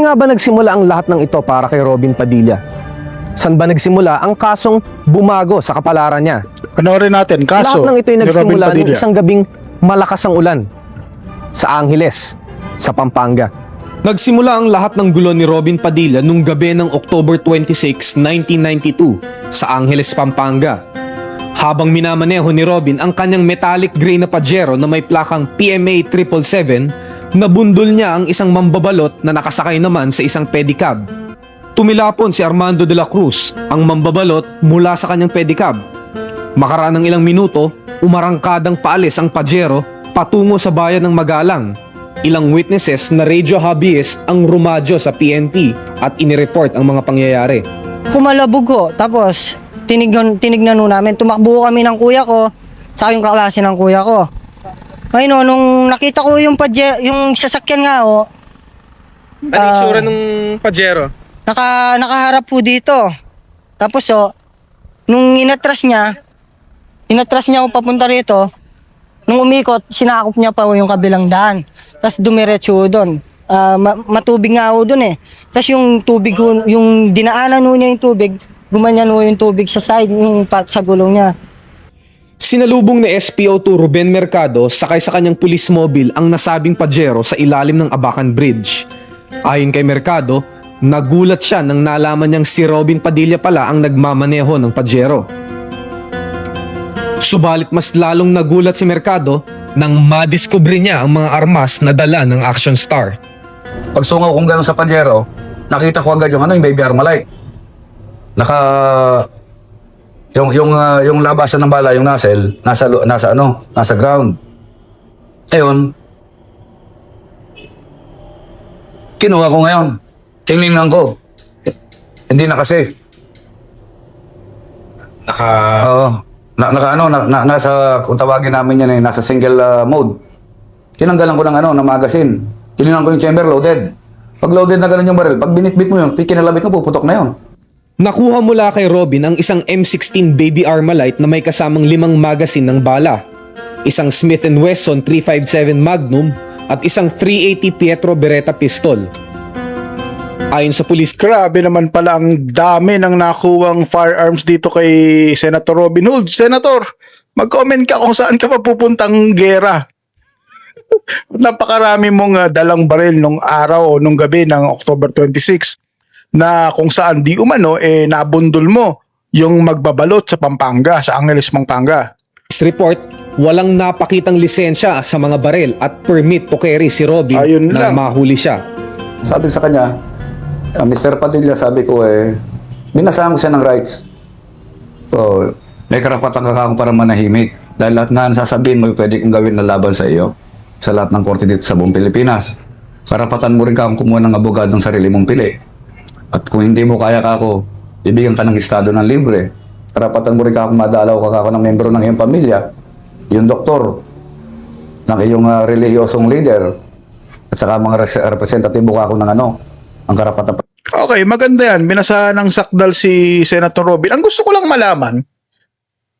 nga ba nagsimula ang lahat ng ito para kay Robin Padilla? Saan ba nagsimula ang kasong bumago sa kapalaran niya? Panoorin natin, kaso Lahat ng ito ay ni Robin nagsimula nung Padilla. isang gabing malakas ang ulan sa Angeles, sa Pampanga. Nagsimula ang lahat ng gulo ni Robin Padilla nung gabi ng October 26, 1992 sa Angeles, Pampanga. Habang minamaneho ni Robin ang kanyang metallic gray na Pajero na may plakang PMA 777, nabundol niya ang isang mambabalot na nakasakay naman sa isang pedicab. Tumilapon si Armando de la Cruz, ang mambabalot, mula sa kanyang pedicab. Makaraan ng ilang minuto, umarangkadang paalis ang Pajero patungo sa bayan ng Magalang. Ilang witnesses na radio hobbyist ang rumadyo sa PNP at inireport ang mga pangyayari. Kumalabog ko, tapos tinignan nun namin, tumakbo kami ng kuya ko, sa yung kaklase ng kuya ko. Ngayon, nung nakita ko yung yung sasakyan nga, Ano yung tsura nung Pajero? nakaharap po dito. Tapos, nung inatras niya ako papunta rito, nung umikot, sinakop niya pa yung kabilang daan. Tapos dumiretso doon. Matubig nga ho doon eh. Tapos yung tubig, yung dinaanan ho niya yung tubig, gumanyan ho yung tubig sa side, yung sa gulong niya. Sinalubong ni SPO2 Ruben Mercado sakay sa kanyang police mobile ang nasabing Pajero sa ilalim ng Abacan Bridge. Ayon kay Mercado, nagulat siya nang nalaman niyang si Robin Padilla pala ang nagmamaneho ng Pajero. Subalit mas lalong nagulat si Mercado nang madiskubre niya ang mga armas na dala ng Action Star. Pagsungaw kong gano'n sa Pajero, nakita ko agad yung baby Armalite. Yung labasan ng bala, yung nozzle, nasa ground. Ayun, kinuha ko ngayon. Tinignan ko. Hindi naka-safe. Oo. Nasa, kung tawagin namin yan nasa single mode. Tinanggalan ko ng magazine. Tinignan ko yung chamber loaded. Pag loaded na ganun yung barrel, pag binitbit mo yun, kinalabit mo, puputok na yun. Nakuha mula kay Robin ang isang M16 Baby Armalite na may kasamang 5 magazine ng bala, isang Smith & Wesson 357 Magnum at isang 380 Pietro Beretta pistol. Ayon sa pulis, Grabe naman pala ang dami ng nakuwang firearms dito kay Senator Robin Hood. Senator, mag-comment ka kung saan ka papupuntang gera. Napakarami mong dalang baril nung araw o nung gabi ng October 26 na kung saan di umano nabundol mo yung magbabalot sa Pampanga, sa Angeles, Pampanga. report, walang napakitang lisensya sa mga baril at permit to carry si Robin Ayun nang lang. mahuli siya. Sabi sa kanya, Mr. Padilla, sabi ko binasahan ko siya ng rights. So, may karapatan ka akong para manahimik. Dahil lahat nga ang sasabihin mo, pwede kong gawin na laban sa iyo sa lahat ng korte dito sa buong Pilipinas. Karapatan mo rin ka akong kumuha ng abogadong sarili mong pili. At kung hindi mo kaya ka ako, bibigyan ka ng estado ng libre. Karapatan mo rin ka akong madalaw ka ako ng membro ng iyong pamilya, yung doktor, ng iyong relihiyosong leader, at saka mga representatibo ka ako ng ang karapatan. Okay, maganda yan. Binasahan ng sakdal si Senator Robin. Ang gusto ko lang malaman,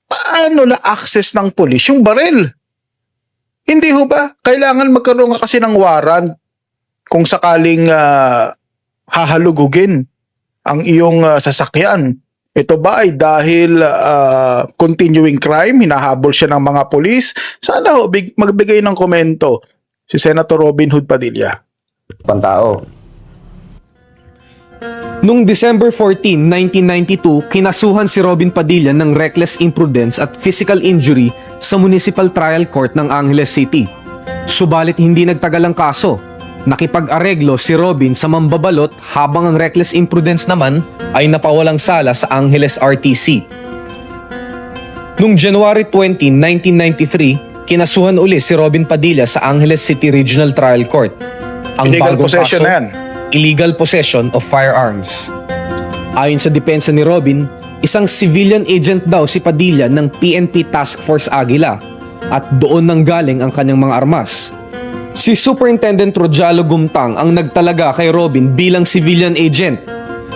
paano na-access ng polis yung baril? Hindi ho ba? Kailangan magkaroon ka kasi ng warrant kung sakaling hahalugugin ang iyong sasakyan. Ito ba ay dahil continuing crime, hinahabol siya ng mga polis? Sana ho, magbigay ng komento si Senator Robin Hood Padilla. Pantao. Noong December 14, 1992, kinasuhan si Robin Padilla ng reckless imprudence at physical injury sa Municipal Trial Court ng Angeles City. Subalit hindi nagtagal ang kaso. Nakipag-areglo si Robin sa mambabalot habang ang reckless imprudence naman ay napawalang sala sa Angeles RTC. Noong January 20, 1993, kinasuhan uli si Robin Padilla sa Angeles City Regional Trial Court. Ang Illegal bagong possession kaso, na yan. illegal possession of firearms. Ayon sa depensa ni Robin, isang civilian agent daw si Padilla ng PNP Task Force Aguila at doon nanggaling ang kanyang mga armas. Si Superintendent Rojalo Gumtang ang nagtalaga kay Robin bilang civilian agent.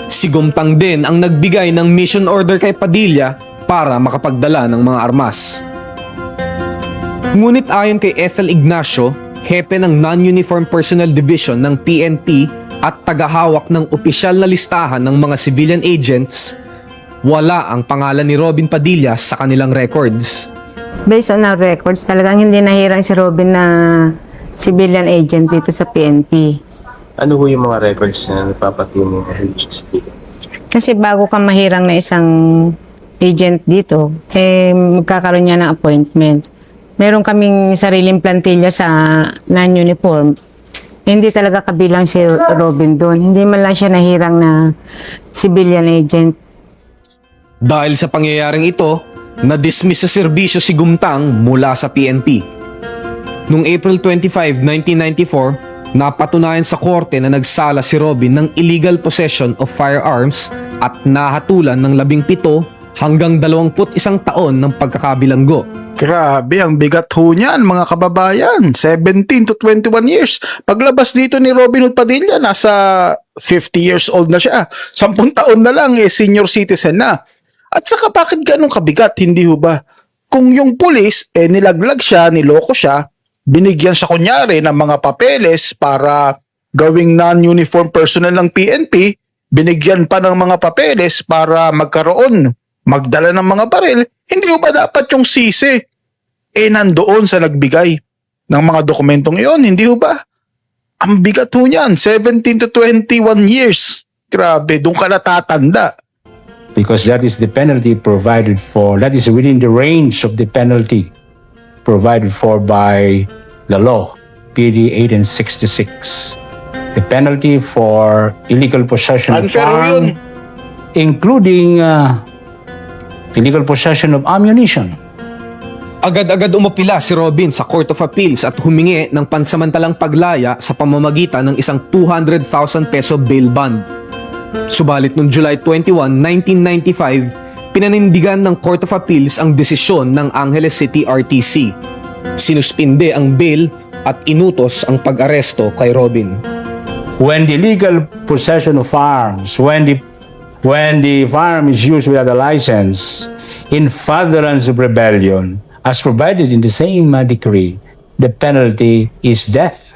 Si Gumtang din ang nagbigay ng mission order kay Padilla para makapagdala ng mga armas. Ngunit ayon kay Ethel Ignacio, hepe ng Non-Uniform Personnel Division ng PNP, at tagahawak ng opisyal na listahan ng mga civilian agents, wala ang pangalan ni Robin Padilla sa kanilang records. Based on our records, talagang hindi nahirang si Robin na civilian agent dito sa PNP. Ano ho yung mga records na nagpapatunay na hindi siya civilian? Kasi bago ka mahirang na isang agent dito, magkakaroon niya ng appointment. Meron kaming sariling plantilla sa non-uniform. Hindi talaga kabilang si Robin doon. Hindi man lang siya nahirang na civilian agent. Dahil sa pangyayaring ito, na-dismiss sa serbisyo si Gumtang mula sa PNP. Noong April 25, 1994, napatunayan sa korte na nagsala si Robin ng illegal possession of firearms at nahatulan ng 17 hanggang 21 taon ng pagkakabilanggo. Grabe, ang bigat ho niyan, mga kababayan. 17 to 21 years. Paglabas dito ni Robin Hood Padilla, nasa 50 years old na siya. 10 taon na lang, senior citizen na. At saka bakit ganun kabigat, hindi ho ba? Kung yung pulis, nilaglag siya, niloko siya, binigyan siya kunyari ng mga papeles para gawing non-uniform personnel ng PNP, binigyan pa ng mga papeles para magdala ng mga baril, hindi ho ba dapat yung sisi nandoon sa nagbigay ng mga dokumentong iyon, hindi ho ba? Ang bigat ho niyan, 17 to 21 years. Grabe, doon ka natatanda. Because that is the penalty provided for, that is within the range of the penalty provided for by the law, PD 1866. The penalty for illegal possession of Unfair ho yun. arms, including illegal possession of ammunition. Agad-agad umapila si Robin sa Court of Appeals at humingi ng pansamantalang paglaya sa pamamagitan ng isang 200,000 peso bail bond. Subalit noong July 21, 1995, pinanindigan ng Court of Appeals ang desisyon ng Angeles City RTC. Sinuspinde ang bail at inutos ang pag-aresto kay Robin. When the illegal possession of arms, when the firearm is used without a license, in furtherance of rebellion, as provided in the same decree, the penalty is death.